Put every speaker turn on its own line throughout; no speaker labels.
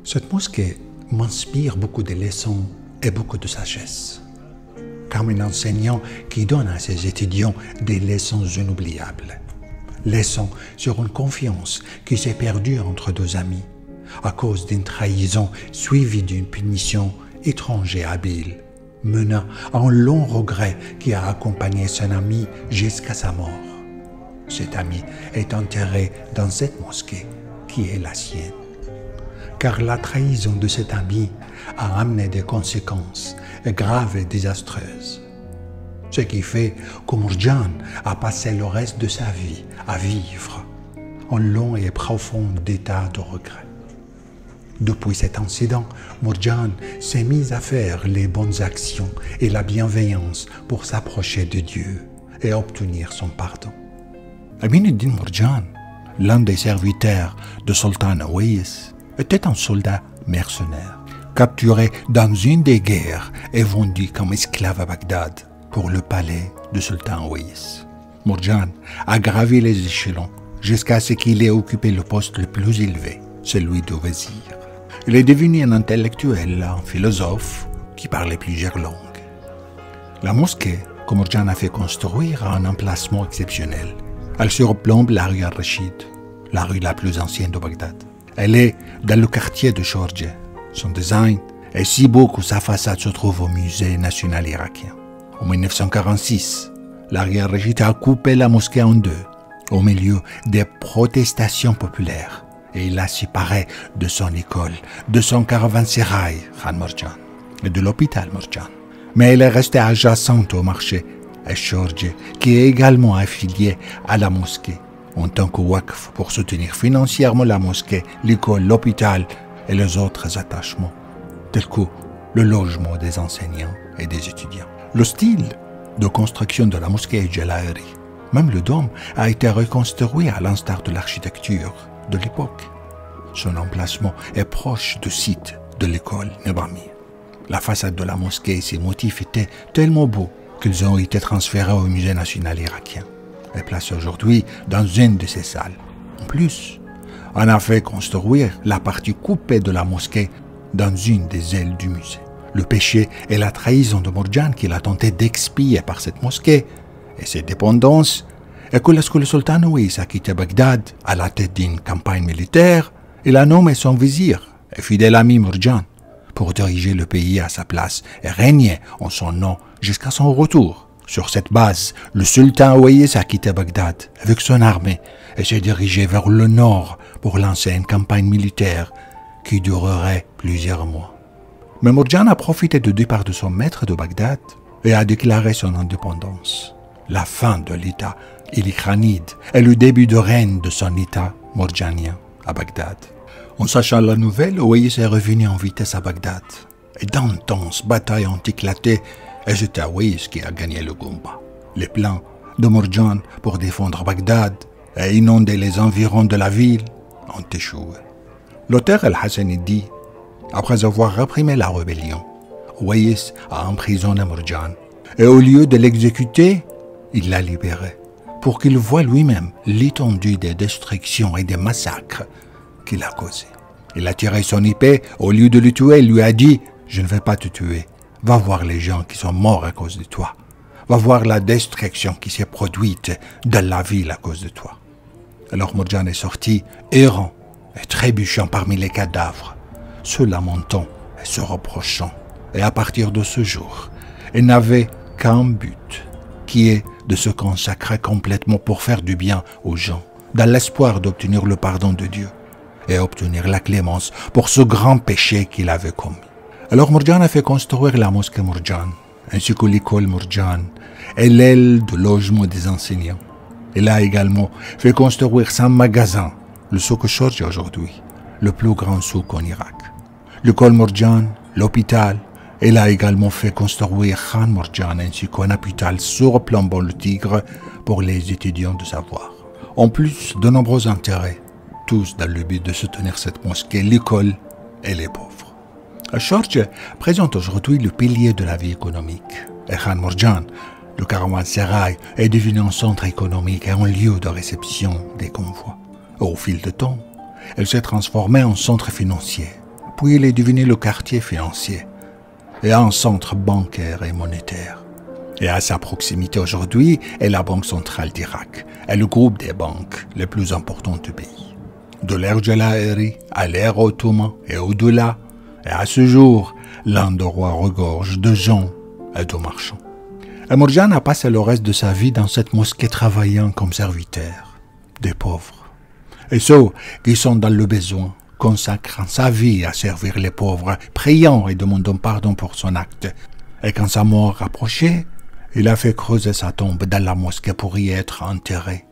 Cette mosquée m'inspire beaucoup de leçons et beaucoup de sagesse. Comme un enseignant qui donne à ses étudiants des leçons inoubliables. Leçons sur une confiance qui s'est perdue entre deux amis à cause d'une trahison suivie d'une punition étrange et habile, menant à un long regret qui a accompagné son ami jusqu'à sa mort. Cet ami est enterré dans cette mosquée qui est la sienne. Car la trahison de cet ami a amené des conséquences graves et désastreuses. Ce qui fait que Mourjane a passé le reste de sa vie à vivre en long et profond état de regret. Depuis cet incident, Mourjane s'est mise à faire les bonnes actions et la bienveillance pour s'approcher de Dieu et obtenir son pardon. Aminuddin Mourjane, l'un des serviteurs de Sultan Aouais, était un soldat mercenaire, capturé dans une des guerres et vendu comme esclave à Bagdad pour le palais de Sultan Aouais. Mourjane a gravi les échelons jusqu'à ce qu'il ait occupé le poste le plus élevé, celui de vizir. Il est devenu un intellectuel, un philosophe qui parlait plusieurs langues. La mosquée que Mourjane a fait construire a un emplacement exceptionnel. Elle surplombe la rue Al-Rachid, la rue la plus ancienne de Bagdad. Elle est dans le quartier de Chorje. Son design est si beau que sa façade se trouve au musée national irakien. En 1946, la rue Al-Rachid a coupé la mosquée en deux, au milieu des protestations populaires, et il la séparée de son école, de son caravansérail, Khan Mourjane, et de l'hôpital Mourjane. Mais elle est restée adjacente au marché, à Chorje, qui est également affilié à la mosquée, en tant que waqf pour soutenir financièrement la mosquée, l'école, l'hôpital et les autres attachements, tels que le logement des enseignants et des étudiants. Le style de construction de la mosquée est Jalahiri. Même le dôme a été reconstruit à l'instar de l'architecture de l'époque. Son emplacement est proche du site de l'école Nizami. La façade de la mosquée et ses motifs étaient tellement beaux qu'ils ont été transférés au musée national irakien et placés aujourd'hui dans une de ces salles. En plus, on a fait construire la partie coupée de la mosquée dans une des ailes du musée. Le péché et la trahison de Mourjane qu'il a tenté d'expier par cette mosquée et ses dépendances est que lorsque le sultan Aouais a quitté Bagdad à la tête d'une campagne militaire, il a nommé son vizir et fidèle ami Mourjane pour diriger le pays à sa place et régner en son nom jusqu'à son retour. Sur cette base, le sultan Aouais a quitté Bagdad avec son armée et s'est dirigé vers le nord pour lancer une campagne militaire qui durerait plusieurs mois. Mais Mourjane a profité du départ de son maître de Bagdad et a déclaré son indépendance. La fin de l'État ilikhanide et le début de règne de son État mourjanien à Bagdad. En sachant la nouvelle, Aouais est revenu en vitesse à Bagdad et d'intenses batailles ont éclaté et c'est Aouais qui a gagné le combat. Les plans de Mourjane pour défendre Bagdad et inonder les environs de la ville ont échoué. L'auteur Al-Hassanidi, après avoir réprimé la rébellion, Aouais a emprisonné Mourjane et au lieu de l'exécuter, il l'a libéré pour qu'il voie lui-même l'étendue des destructions et des massacres qu'il a causés. Il a tiré son épée, au lieu de le tuer, il lui a dit « Je ne vais pas te tuer. Va voir les gens qui sont morts à cause de toi. Va voir la destruction qui s'est produite dans la ville à cause de toi. » Alors Mourjane est sorti, errant et trébuchant parmi les cadavres, se lamentant et se reprochant. Et à partir de ce jour, il n'avait qu'un but, qui est de se consacrer complètement pour faire du bien aux gens, dans l'espoir d'obtenir le pardon de Dieu et obtenir la clémence pour ce grand péché qu'il avait commis. Alors Mourjane a fait construire la mosquée Mourjane, ainsi que l'école Mourjane et l'aile de logement des enseignants. Il a également fait construire 100 magasins, le souk Chorje aujourd'hui, le plus grand souk en Irak. L'école Mourjane, l'hôpital. Il a également fait construire Khan Mourjane ainsi qu'un hôpital surplombant le Tigre pour les étudiants de savoir. En plus de nombreux intérêts, tous dans le but de soutenir cette mosquée, l'école et les pauvres. Chorje présente aujourd'hui le pilier de la vie économique. Et Khan Mourjane, le caravansérail, est devenu un centre économique et un lieu de réception des convois. Au fil du temps, elle s'est transformée en centre financier, puis il est devenu le quartier financier et un centre bancaire et monétaire. Et à sa proximité aujourd'hui est la Banque centrale d'Irak et le groupe des banques les plus importants du pays. De l'ère Djalairi à l'ère ottoman et au-delà, et à ce jour, l'endroit regorge de gens et de marchands. Et Mourjane a passé le reste de sa vie dans cette mosquée travaillant comme serviteur des pauvres. Et ceux qui sont dans le besoin, consacrant sa vie à servir les pauvres, priant et demandant pardon pour son acte. Et quand sa mort approchait, il a fait creuser sa tombe dans la mosquée pour y être enterré.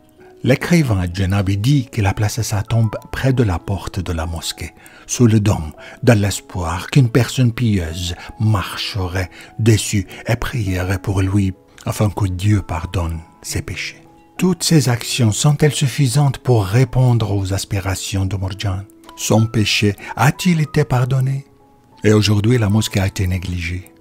L'écrivain Djenabi dit qu'il a placé sa tombe près de la porte de la mosquée, sous le dôme, dans l'espoir qu'une personne pieuse marcherait dessus et prierait pour lui, afin que Dieu pardonne ses péchés. Toutes ces actions sont-elles suffisantes pour répondre aux aspirations de Mourjane? Son péché a-t-il été pardonné? Et aujourd'hui, la mosquée a été négligée.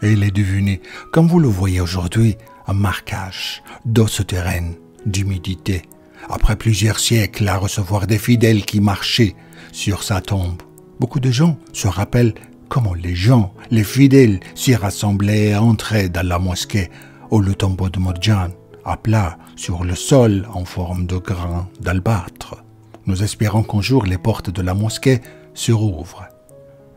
Et il est devenu, comme vous le voyez aujourd'hui, un marquage d'eau souterraine, d'humidité, après plusieurs siècles à recevoir des fidèles qui marchaient sur sa tombe. Beaucoup de gens se rappellent comment les gens, les fidèles, s'y rassemblaient et entraient dans la mosquée où le tombeau de Mourjane, à plat sur le sol en forme de grain d'albâtre. Nous espérons qu'un jour les portes de la mosquée se rouvrent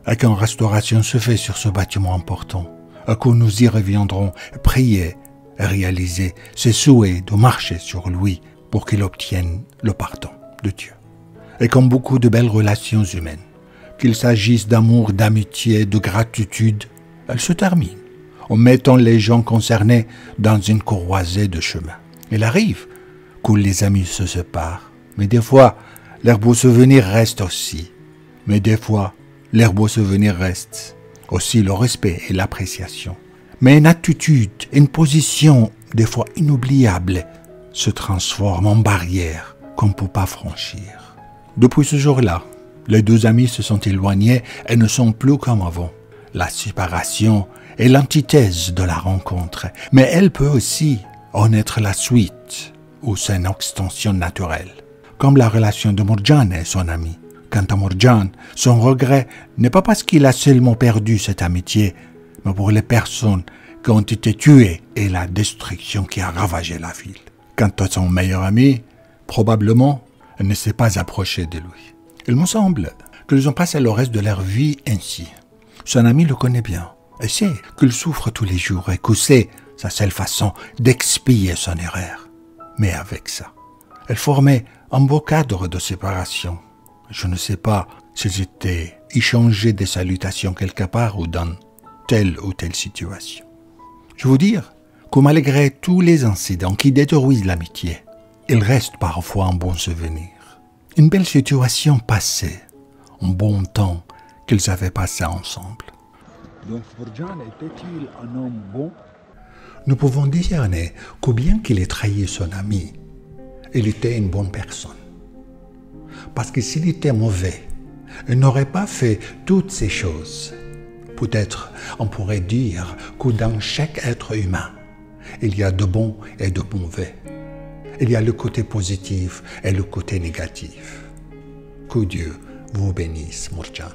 et qu'une restauration se fait sur ce bâtiment important et que nous y reviendrons prier et réaliser ses souhaits de marcher sur lui pour qu'il obtienne le pardon de Dieu. Et comme beaucoup de belles relations humaines, qu'il s'agisse d'amour, d'amitié, de gratitude, elles se terminent en mettant les gens concernés dans une croisée de chemin. Il arrive que les amis se séparent, mais des fois, leurs beaux souvenirs restent aussi. Mais des fois, leurs beaux souvenirs restent aussi le respect et l'appréciation. Mais une attitude, une position, des fois inoubliable, se transforme en barrière qu'on ne peut pas franchir. Depuis ce jour-là, les deux amis se sont éloignés et ne sont plus comme avant. La séparation est l'antithèse de la rencontre, mais elle peut aussi en être la suite ou son extension naturelle, comme la relation de Mourjane et son ami. Quant à Mourjane, son regret n'est pas parce qu'il a seulement perdu cette amitié, mais pour les personnes qui ont été tuées et la destruction qui a ravagé la ville. Quant à son meilleur ami, probablement, elle ne s'est pas approchée de lui. Il me semble qu'ils ont passé le reste de leur vie ainsi. Son ami le connaît bien et sait qu'il souffre tous les jours et que c'est sa seule façon d'expier son erreur. Mais avec ça, elle formait un beau cadre de séparation. Je ne sais pas s'ils étaient échangés des salutations quelque part ou dans telle ou telle situation. Je veux dire que malgré tous les incidents qui détruisent l'amitié, il reste parfois un bon souvenir. Une belle situation passée, un bon temps qu'ils avaient passé ensemble. Donc Mourjane était-il un homme bon? Nous pouvons discerner que bien qu'il ait trahi son ami, il était une bonne personne. Parce que s'il était mauvais, il n'aurait pas fait toutes ces choses. Peut-être on pourrait dire que dans chaque être humain, il y a de bons et de mauvais. Il y a le côté positif et le côté négatif. Que Dieu vous bénisse, Mourjane.